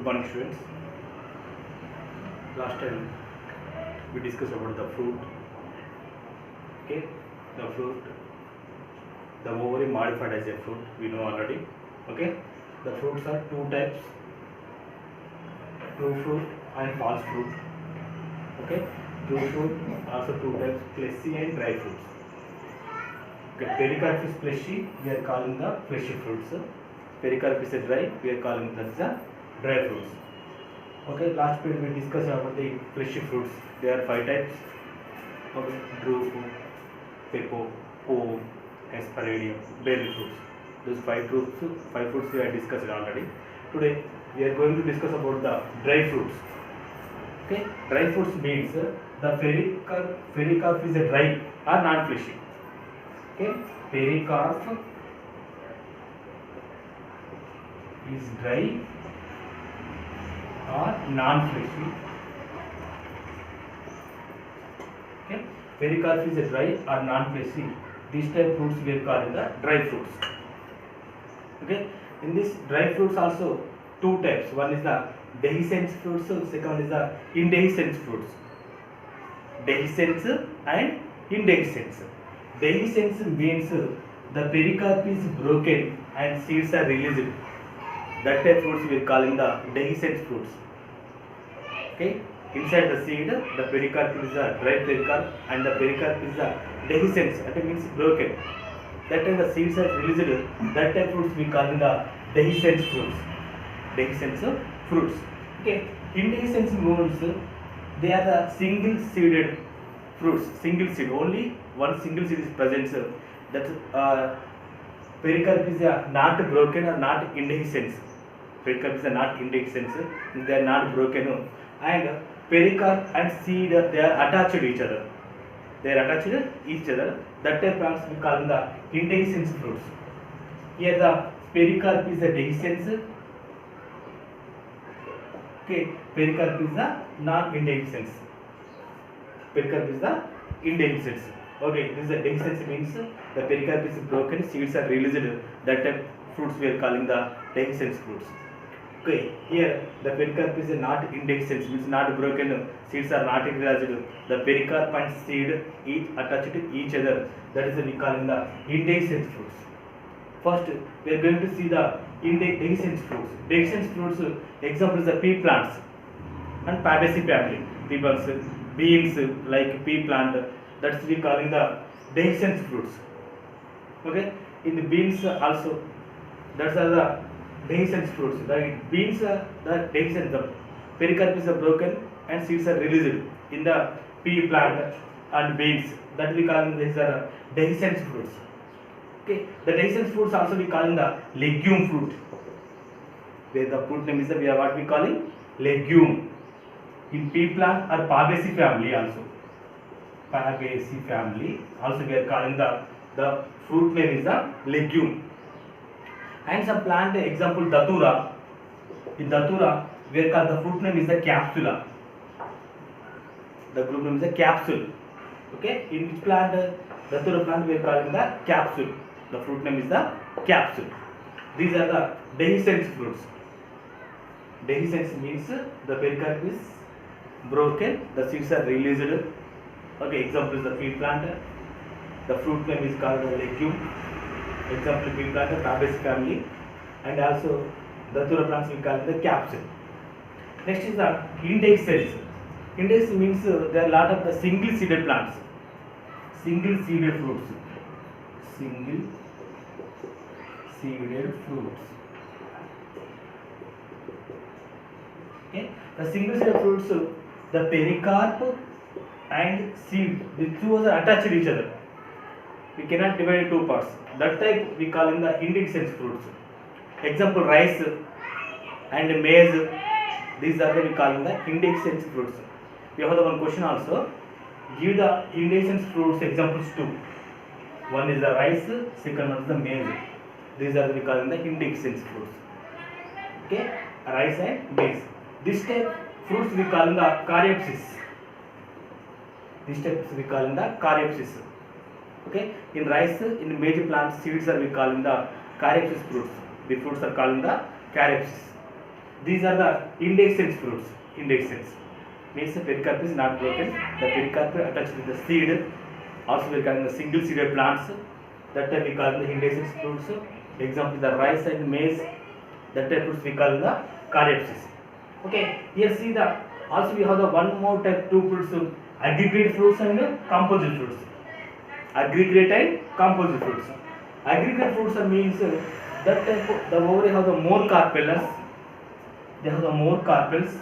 Good morning, students. Last time we discussed about the fruit. Okay, the fruit, the ovary modified as a fruit. We know already. Okay, the fruits are two types: true fruit and false fruit. Okay, true fruit also two types: fleshy and dry fruits. Okay, pericarp is fleshy. We are calling the fleshy fruits. Pericarp is dry. We are calling that the dry fruits. Okay, last period we discussed about the fleshy fruits. There are 5 types. Okay, drupe, pepo, pome, asparagum, berry fruits. Those 5 fruits we have discussed already. Today we are going to discuss about the dry fruits. Okay, dry fruits means the pericarp is a dry or non-fleshy. Okay, pericarp is dry or non-fleshy. Okay, pericarp is a dry or non-fleshy. These type fruits we are calling the dry fruits. Okay, in this dry fruits also two types. One is the dehiscence fruits. Second is the indehiscence fruits. Dehiscence and indehiscence. Dehiscence means the pericarp is broken and seeds are released. That type fruits we are calling the dehiscence fruits. Okay, inside the seed, the pericarp is a dry pericarp and the pericarp is a dehiscence. That means broken. That time the seeds are released. That type fruits we call the dehiscence fruits. Dehiscence fruits. Okay, indehiscence means they are the single-seeded fruits. Single seed, only one single seed is present. That pericarp is not broken or not indehiscence. Pericarp is not indehiscence. They are not broken. And pericarp and seed they are attached to each other. They are attached to each other. That type plants we call the indehiscence fruits. Here the pericarp is the dehiscence. Okay, pericarp is the non-indehiscence. Pericarp is the indehiscence. Okay, this is the dehiscence means the pericarp is broken, seeds are released. That type fruits we are calling the dehiscence fruits. Okay, here the pericarp is not indehiscence, means not broken, seeds are not released. The pericarp and seed each attached to each other. That is we calling the indehiscence fruits. First, we are going to see the dehiscence fruits. Dehiscence fruits example is the pea plants and Fabaceae family. Pea plants, beans like pea plant. That's we calling the dehiscence fruits. Okay, in the beans also, that's the dehiscence fruits. The beans are the dehiscence. The pericarp is broken and seeds are released in the pea plant and beans. That we call these are dehiscence fruits. Okay, the dehiscence fruits also we call the legume fruit. Where the fruit name is we are what we calling legume. In pea plant or Fabaceae family also. Fabaceae family also we are calling the fruit name is the legume. And some plant example datura. In datura we are called the fruit name is the capsula. The group name is the capsule. Okay, in which plant datura plant we are calling the capsule. The fruit name is the capsule. These are the dehiscence fruits. Dehiscence means the pericarp is broken, the seeds are released. Okay, example is the pea plant. The fruit name is called the legume. Example pea plant, Fabaceae family, and also datura plants we call the capsule. Next is the indehiscence. Indehiscence means there are a lot of the single seeded plants. Single seeded fruits. Single seeded fruits. Okay, the single seeded fruits, the pericarp and seed, the two are attached to each other. We cannot divide in two parts. That type we call in the indehiscence fruits. Example rice and maize. These are we call in the indehiscence fruits. We have the one question also. Give the indehiscence fruits examples two. One is the rice, second one is the maize. These are we call in the indehiscence fruits. Okay, rice and maize. This type fruits we call in the caryopsis. These types we call in the caryopsis. Okay, in rice, in major plant seeds are we call in the caryopsis fruits. The fruits are called in the caryopsis. These are the indehiscence fruits. Indehiscence means the pericarp is not broken. The pericarp attached to the seed. Also, we call the single seeded plants. That type we call the indehiscence fruits. Example, the rice and maize. That type fruits we call the caryopsis. Okay, here see the also we have the one more type two fruits, aggregate fruits and composite fruits. Aggregate and composite fruits. Aggregate fruits means that type of, the ovary have the more carpels. They have the more carpels.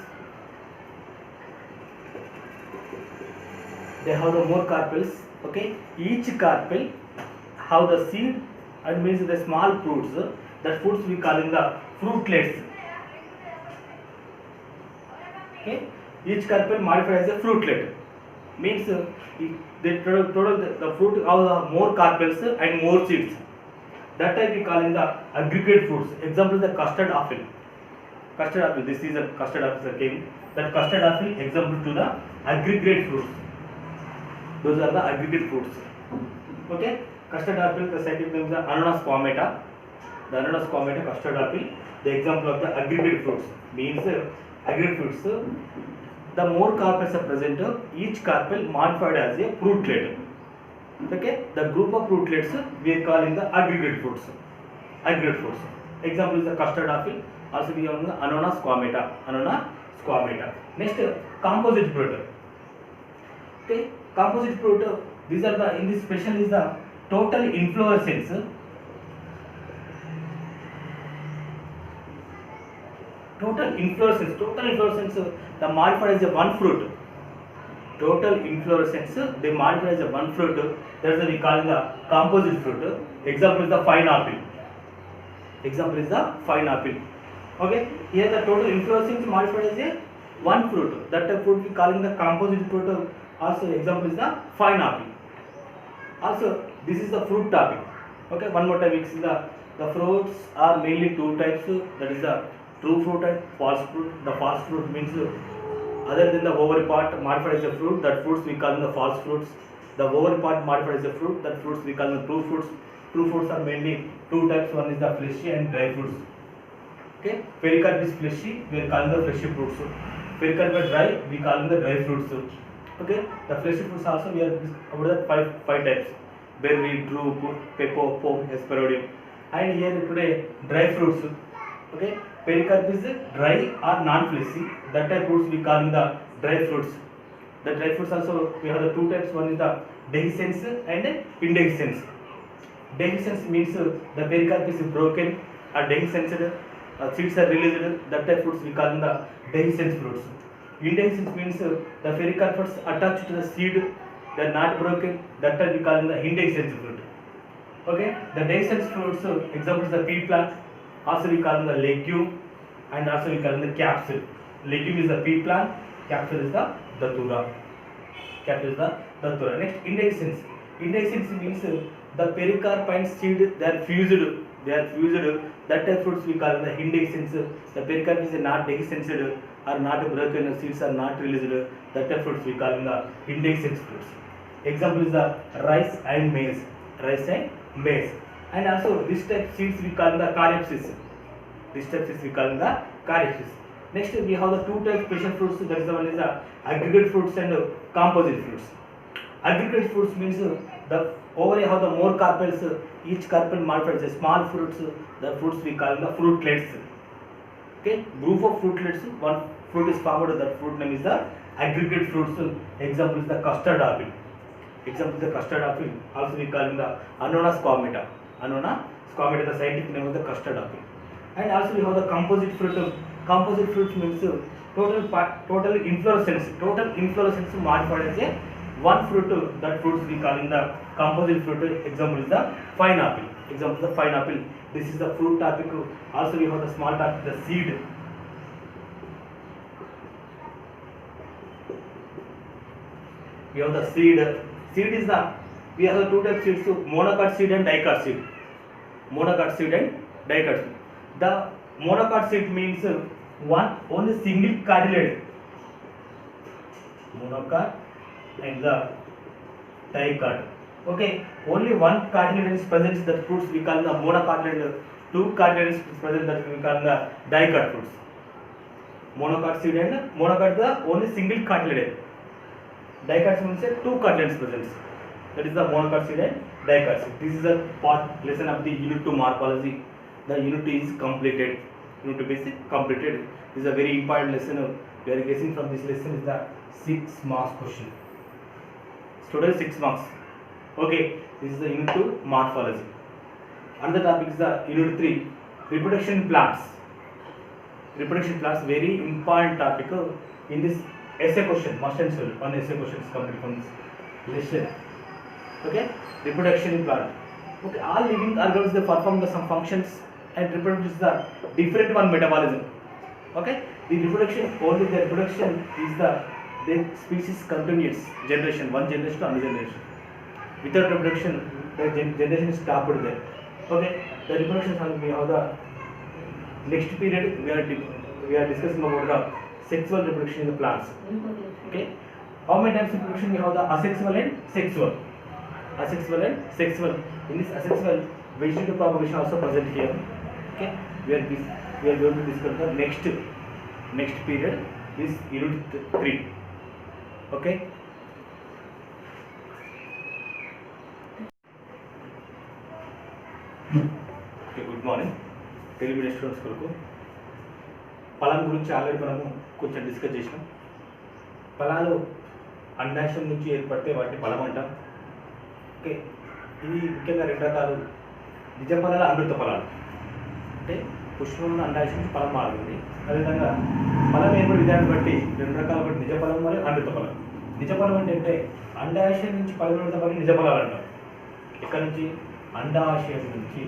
They have the more carpels. Okay, each carpel have the seed and means the small fruits. That fruits we call in the fruitlets. Okay, each carpel modified as a fruitlet means the fruit have more carpels and more seeds. That type we call in the aggregate fruits. Example, the custard apple. Custard apple. This is a custard apple came. That custard apple example to the aggregate fruits. Those are the aggregate fruits. Okay, custard apple. The scientific name is the Ananas squamata. The Ananas squamata custard apple. The example of the aggregate fruits means aggregate fruits. The more carpels are present, each carpel modified as a fruitlet. Okay, the group of fruitlets we are calling the aggregate fruits. Aggregate fruits. Example is the custard apple. Also we have the Ananas squamata. Ananas squamata. Next, composite fruit. Okay, composite fruit. These are the in this special is the total inflorescence. Total inflorescence, the modified as a one fruit. Total inflorescence, they modify as a one fruit. That is we call the composite fruit. Example is the fine apple. Example is the fine apple. Okay, here the total inflorescence modified as a one fruit. That the fruit we calling the composite fruit. Also example is the fine apple. Also this is the fruit topic. Okay, one more time we see the fruits are mainly two types. That is the true fruit and false fruit. The false fruit means other than the ovary part modified as a fruit, that fruits we call the false fruits. The ovary part modified as a fruit, that fruits we call the true fruits. True fruits are mainly two types. One is the fleshy and dry fruits. Okay, pericarp is fleshy, we are calling the fleshy fruits. Pericarp is dry, we call them the dry fruits. Okay, the fleshy fruits also we are about the five types: berry, drupe, pepo, pome, hesperodium. And here today dry fruits. Okay, pericarp is dry or non-fleshy. That type fruits we call the dry fruits. The dry fruits also we have the two types. One is the dehiscence and indehiscence. Dehiscence means the pericarp is broken or dehiscence, seeds are released. That type fruits we call the dehiscence fruits. Indehiscence means the pericarp is attached to the seed, they are not broken. That type we call the indehiscence fruit. Okay, the dehiscence fruits example is the pea plant. Also we call them the legume, and also we call them the capsule. Legume is the pea plant, capsule is the datura. Capsule is the datura. Next, indehiscence. Indehiscence means the pericarp and seed they are fused. They are fused. That type fruits we call the indehiscence. The pericarp is not dehiscensed or not broken. Seeds are not released. That type fruits we call the indehiscence fruits. Example is the rice and maize. Rice and maize. And also this type seeds we call the caryopsis. This type seeds we call the caryopsis. Next we have the two types special fruits. That is the one is the aggregate fruits and composite fruits. Aggregate fruits means the ovary have the more carpels. Each carpel modified as small fruits. The fruits we call the fruitlets. Okay, group of fruitlets. One fruit is formed. That fruit name is the aggregate fruits. Example is the custard apple. Example is the custard apple. Also we call the Ananas squamata. Ananas squamata, the scientific name of the custard apple. And also we have the composite fruit. Composite fruit means total inflorescence. Total inflorescence modified as a one fruit. That fruits we call in the composite fruit. Example is the fine apple. Example is the fine apple. This is the fruit topic. Also we have the small topic, the seed. We have the seed. Seed is the we have the two types seeds, monocot seed and dicot seed. Monocot seed and dicot seed. The monocot seed means only single cartilage. Monocot and the dicot. Okay, only one cartilage is present. That fruits we call the monocot, and two cartilages is present. That we call the dicot fruits. monocot seed and monocot the only single cartilage. Dicot means 2 cartilages present. That is the monocot seed and dicot seed. This is a part lesson of the unit 2 morphology. The unit is completed. Unit 2 is completed. This is a very important lesson. We are guessing from this lesson is the 6 marks question. Total 6 marks. Okay, this is the unit 2 morphology. Another topic is the unit 3 reproduction plants. Reproduction plants very important topic in this essay question. Must and should one essay question is coming from this lesson. Okay, reproduction in plant. Okay, all living organisms they perform the some functions and reproduce the different one metabolism. Okay, the reproduction only the reproduction is the species continues generation one generation to another generation. Without reproduction the generation is stopped there. Okay, the reproduction we have the next period we are discussing about the sexual reproduction in the plants. Okay, how many times reproduction we have the asexual and sexual. Asexual and sexual. In this asexual vegetative propagation also present here. Okay, we are going to discuss the next period is unit 3. Okay. Okay, good morning. Intermediate students కొరకు ఫలం గురించి already మనము కొంచెం discuss చేసినాం. ఫలాలు అండాశయం నుంచి ఏర్పడితే వాటిని ఫలం అంటాం. ఓకే, ఇది ముఖ్యంగా 2 రకాలు. నిజ ఫలాలు, అమృత ఫలాలు. అంటే పుష్పంలో అండాశయం నుంచి ఫలం మారుతుంది. అదేవిధంగా ఫలం ఏర్పడే విధానం బట్టి 2 రకాలు, బట్టి నిజ ఫలం మరియు అమృత ఫలం. నిజ ఫలం అంటే అండాశయం నుంచి ఫలం బట్టి నిజ ఫలాలు అంటాం. ఇక్కడ నుంచి అండాశయం నుంచి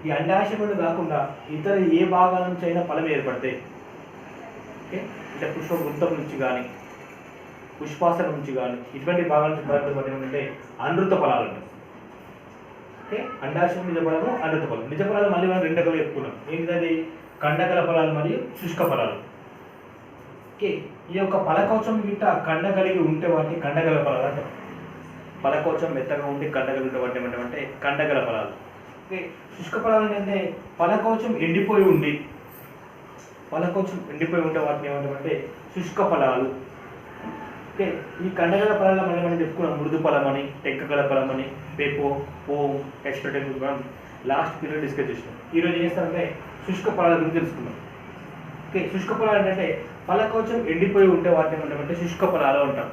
ఈ అండాశయములు కాకుండా ఇతర ఏ భాగాల నుంచి అయినా ఫలం ఏర్పడతాయి. ఓకే, అంటే పుష్ప వృత్తం నుంచి కానీ పుష్పాసనం నుంచి కానీ ఇటువంటి భాగాల నుంచి బయటపడి ఏంటంటే అనృత ఫలాలు అంటారు. ఓకే, అండాశయం నిజ ఫలము, అనృత ఫలం. నిజ ఫలాలు మళ్ళీ మనం 2 రకాలు చెప్పుకున్నాం. ఏంటది? కండగల ఫలాలు మరియు శుష్క ఫలాలు. ఓకే, ఈ యొక్క ఫలకవచం గిట్ట కండ కలిగి ఉంటే వాటిని కండగల ఫలాలు అంటారు. ఫలకవచం మెత్తగా ఉండి కండగలు ఉంటే వాటి ఏమంటే కండగల ఫలాలు. ఓకే, శుష్క ఫలాలు ఏంటంటే ఫలకవచం ఎండిపోయి ఉంటే వాటిని ఏమంటామంటే శుష్క ఫలాలు. ఓకే, ఈ కండగల ఫలాలు మనం చెప్పుకున్నాం. మృదు ఫలం అని, టెక్కగల ఫలం అని, పేపో, పోమ్, ఎక్స్ట్రా మనం లాస్ట్ పీరియడ్ డిస్కస్ చేసినాం. ఈరోజు ఏం చేస్తామంటే శుష్క ఫలాల గురించి తెలుసుకున్నాం. ఓకే, శుష్క ఫలాలు ఏంటంటే ఫలకవచం ఎండిపోయి ఉంటే వాటిని ఏమంటామంటే శుష్క ఫలాలు అంటాం.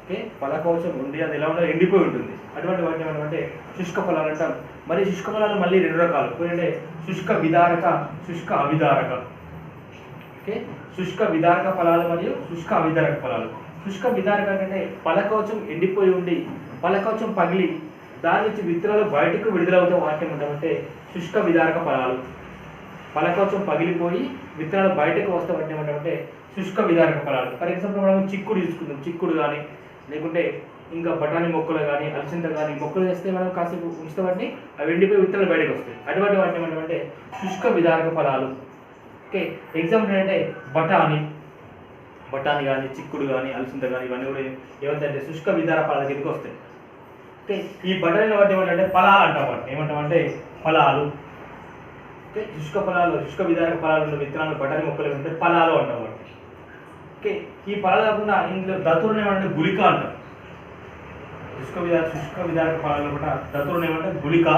ఓకే, ఫలకవచం ఉండి అది ఎలా ఉండాలి? ఎండిపోయి ఉంటుంది. అటువంటి వాటిని ఏమంటామంటే శుష్క ఫలాలు అంటాం. మరి శుష్క ఫలాలు మళ్ళీ 2 రకాలు. ఏంటంటే శుష్క విదారక, శుష్క అవిదారక. ఓకే, శుష్క విదారక ఫలాలు మరియు శుష్క అవిదారక ఫలాలు. శుష్క విదారక అంటే ఫలకవచం ఎండిపోయి ఉండి ఫలకవచం పగిలి దాని నుంచి విత్తనాలు బయటకు విడుదలవుతాయి వాటిని ఏమంటామంటే శుష్క విదారక ఫలాలు. ఫలకవచం పగిలిపోయి విత్తనాలు బయటకు వస్తే వాటిని ఏమంటామంటే శుష్క విదారక ఫలాలు. ఫర్ ఎగ్జాంపుల్ మనం చిక్కుడు తీసుకుందాం. చిక్కుడు కానీ లేకుంటే ఇంకా బఠానీ మొక్కలు కానీ అలసింత కానీ మొక్కలు వేస్తే మనం కాసేపు ఉంచితే వాటిని అవి ఎండిపోయి విత్తనాలు బయటకు వస్తాయి. అటువంటి వాటిని ఏమంటామంటే శుష్క విదారక ఫలాలు. ఓకే, ఎగ్జాంపుల్ ఏంటంటే బఠానీ కానీ చిక్కుడు కానీ అలసింత కానీ ఇవన్నీ కూడా ఏమంటే శుష్క విదారక ఫలాల కిందకి వస్తాయి. ఓకే, ఈ బఠానీల వాటి ఏమంటే ఫలాలు అంటాం. వాటిని ఏమంటామంటే ఫలాలు. ఓకే, శుష్క ఫలాలు, శుష్క విదారక ఫలాలు విత్తనాలు బఠానీ మొక్కలు ఉంటే ఫలాలు అంటాం వాటిని. ఓకే, ఈ ఫలాలు కాకుండా ఇందులో దతువులను ఏమంటే గుళిక అంటాం. శుష్క విదారక ఫలాలు కూడా దతువులను ఏమంటే గుళిక,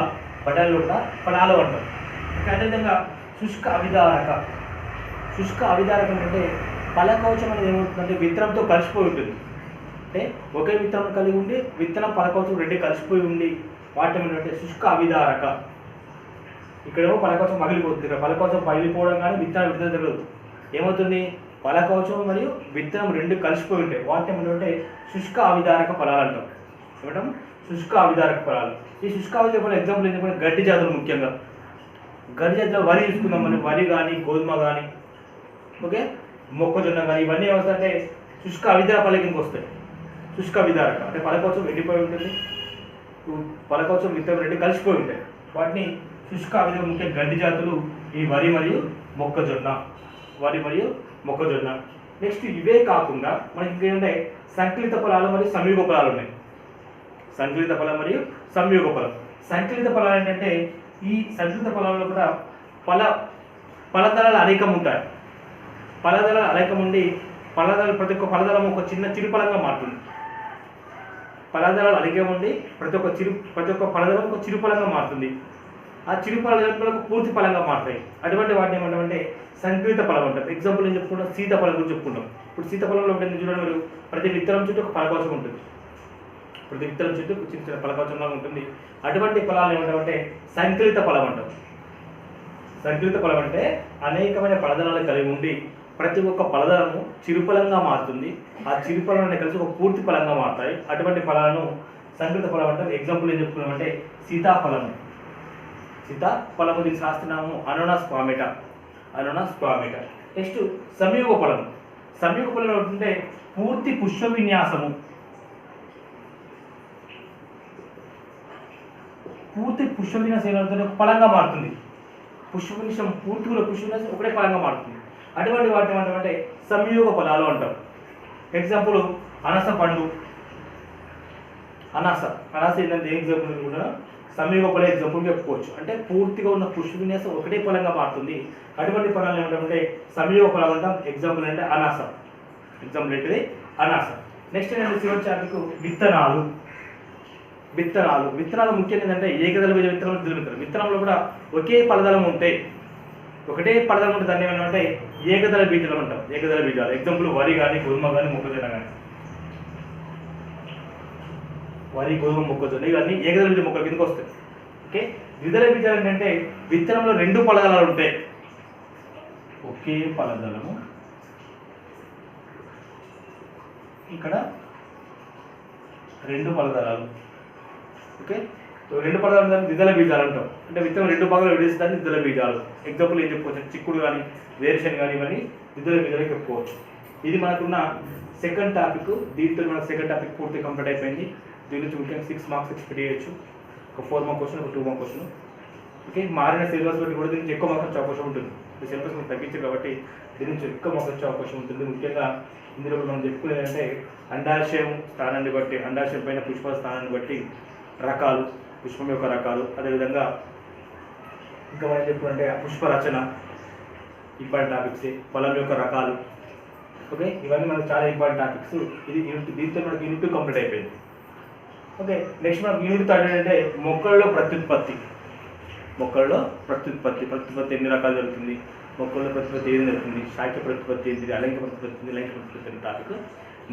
బఠానీలు కూడా ఫలాలు అంటాం. ఓకే, అదేవిధంగా శుష్క అవిదారకం అంటే ఫలకవచం అనేది ఏమవుతుందంటే విత్తనంతో కలిసిపోయి ఉంటుంది. అంటే ఒకే విత్తనం కలిగి ఉండి విత్తనం ఫలకవచం 2 కలిసిపోయి ఉండి వాటి ఏంటంటే శుష్క అవిదారక. ఇక్కడేమో ఫలకవచం పగిలిపోతుంది. ఇక్కడ ఫలకవచం పగిలిపోవడం కానీ విత్తనం విడుదల జరగదు. ఏమవుతుంది? ఫలకవచం మరియు విత్తనం 2 కలిసిపోయి ఉంటాయి. వాటి ఏమంటే శుష్క అవిదారక ఫలాలు అంటాం. ఏమంటాం? శుష్క అవిదారక ఫలాలు. ఈ శుష్క అవిదారక ఫలాలు ఎగ్జాంపుల్ ఏంటంటే గడ్డి జాతులు. ముఖ్యంగా గడ్డి జాతిలో వరి తీసుకుందాం. మనం వరి కానీ గోధుమ కానీ ఓకే మొక్కజొన్న కానీ ఇవన్నీ ఏమవుతాయంటే శుష్క అవిదారక ఫలాల కిందకి వస్తాయి. శుష్క విదారక అంటే ఫలకవచం ఎండిపోయి ఉంటుంది, ఫలకవచం విత్తనం 2 కలిసిపోయి ఉంటాయి. వాటిని శుష్క అవిదారక ముఖ్య గడ్డి జాతులు ఈ వరి మరియు మొక్కజొన్న. నెక్స్ట్ ఇవే కాకుండా మనకి ఇంకేంటంటే సంకలిత ఫలాలు మరియు సంయోగ ఫలాలు ఉన్నాయి. సంకలిత ఫలం మరియు సంయోగ ఫలం. సంకలిత ఫలాలు ఏంటంటే ఈ సంకలిత ఫలాల్లో కూడా ఫలదళాలు అనేకం ఉంటాయి. ఫలదళాలు అనేకం ఉండి ప్రతి ఒక్క ఫలదళం ఒక చిన్న చిరుఫలంగా మారుతుంది. ఫలదళాలు అనేకం ఉండి ప్రతి ఒక్క ఫలదళం ఒక చిరుఫలంగా మారుతుంది. ఆ చిరుఫలాలకు పూర్తి ఫలంగా మారుతాయి. అటువంటి వాటిని ఏమంటామంటే సంకలిత ఫలం అంటారు. ఎగ్జాంపుల్ ఏం చెప్పుకుంటాం, సీతాఫలం గురించి చెప్పుకుంటాం. ఇప్పుడు సీతాఫలంలో ఉంటుంది చూడండి, మీరు ప్రతి విత్తనం చుట్టూ ఒక ఫలకవచం ఉంటుంది. ప్రతి విత్తనం చుట్టూ చిన్న చిన్న ఫలకవచంలాగా ఉంటుంది. అటువంటి ఫలాలు ఏమంటామంటే సంకలిత ఫలం అంటారు. సంకలిత ఫలం అంటే అనేకమైన ఫలదళాలు కలిగి ఉండి ప్రతి ఒక్క ఫలదళము చిరుఫలంగా మారుతుంది. ఆ చిరుఫలాన్ని కలిసి ఒక పూర్తి ఫలంగా మారుతాయి. అటువంటి ఫలాలను సంకలిత ఫలం అంటారు. ఎగ్జాంపుల్ ఏం చెప్పుకున్నామంటే సీతాఫలము. సీతాఫలము దీని శాస్త్రనామము అనోనాస్ క్వామెటా. నెక్స్ట్ సంయోగ ఫలం. సంయోగ ఫలం ఏంటంటే పూర్తి పుష్ప విన్యాసము. పూర్తి పుష్ప విన్యాసం ఏమవుతుంది, ఒక ఫలంగా మారుతుంది. పుష్ప విన్యాసం పూర్తిగా పుష్ప విన్యాసం ఒకటే ఫలంగా మారుతుంది. అటువంటి వాటిని ఏమంటామంటే సంయోగ ఫలాలు అంటారు. ఎగ్జాంపుల్ అనాస పండు. అనాస ఏంటంటే ఎగ్జాంపుల్ కూడా సంయోగ ఫల ఎగ్జాంపుల్ చెప్పుకోవచ్చు. అంటే పూర్తిగా ఉన్న పుష్ప విన్యాసం ఒకటే ఫలంగా మారుతుంది. అటువంటి ఫలాలు ఏమంటామంటే సంయోగ ఫలం అంటాం. ఎగ్జాంపుల్ అంటే అనాస. ఎగ్జాంపుల్ ఏంటిది అనాస. నెక్స్ట్ ఏంటంటే చివరి చాప్టర్కు విత్తనాలు. విత్తనాలు ముఖ్యంగా ఏంటంటే ఏకదళ బీజ విత్తనాలు, ద్విదళ విత్తనాలు. విత్తనంలో కూడా ఒకే ఫలదళం ఉంటాయి. ఒకటే పడదలు ఉంటే దాన్ని ఏమంటే ఏకదళ బీజాలు అంటాం. ఏకదళ బీజాలు ఎగ్జాంపుల్ వరి కానీ, గోధుమ కానీ, మొక్కజొన్న కానీ. వరి, గోధుమ, మొక్కజొన్న ఇవన్నీ ఏకదళ బీజ మొక్కల కిందకి వస్తాయి. ఓకే. ద్విదళ బీజాలు ఏంటంటే విత్తనంలో 2 పలదళాలు ఉంటాయి. ఒకే పలదళము, ఇక్కడ 2 పలదళాలు. ఓకే. 2 పదాలు దాన్ని ద్విదళ బీజాలు అంటాం. అంటే విత్తనం 2 భాగాలు విడేసి దాన్ని ద్విదళ బీజాలు. ఎగ్జాంపుల్ ఏం చెప్పుకోవచ్చు, చిక్కుడు కానీ, వేరుశనగ కానీ ఇవన్నీ ద్విదళ బీజాలు చెప్పుకోవచ్చు. ఇది మనకున్న సెకండ్ టాపిక్. దీంతో మనకు సెకండ్ టాపిక్ పూర్తి కంప్లీట్ అయిపోయింది. దీని నుంచి ముఖ్యంగా 6 మార్క్స్ ఎక్స్పెక్ట్ చేయొచ్చు. ఒక 4 మార్క్ క్వశ్చన్, ఒక 2 మార్క్ క్వశ్చన్. ఓకే. మారిన సిలబస్ బట్టి కూడా దీని నుంచి ఎక్కువ మార్క్స్ వచ్చే అవకాశం ఉంటుంది. ఈ సిలబస్ మనం తగ్గించారు కాబట్టి దీని నుంచి ఎక్కువ మార్క్స్ వచ్చే అవకాశం ఉంటుంది. ముఖ్యంగా ఇందులో మనం చెప్పుకునేది అంటే అండాశయం స్థానాన్ని బట్టి, అండాశయం పైన పుష్ప స్థానాన్ని బట్టి రకాలు, పుష్పం యొక్క రకాలు, అదేవిధంగా ఇంకా మనం చెప్పుకుంటే పుష్పరచన, ఇంపార్టెంట్ టాపిక్స్, ఫలం యొక్క రకాలు. ఓకే. ఇవన్నీ మనకు చాలా ఇంపార్టెంట్ టాపిక్స్. ఇది యూనిట్, దీంతో మనకి యూనిట్ 2 కంప్లీట్ అయిపోయింది. ఓకే. నెక్స్ట్ మనకు యూనిట్ 3 అంటే మొక్కల్లో ప్రత్యుత్పత్తి. ప్రత్యుత్పత్తి ఎన్ని రకాలు జరుగుతుంది, మొక్కల్లో ప్రత్యుత్పత్తి ఏది జరుగుతుంది, శాఖ ప్రత్యుత్పత్తి ఏంటిది, అలైంగిక ప్రత్యుత్పత్తి, లైంగిక ప్రత్యుత్పత్తి అనే టాపిక్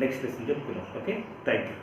నెక్స్ట్ లెసన్ చెప్పుకుందాం. ఓకే. Thank you.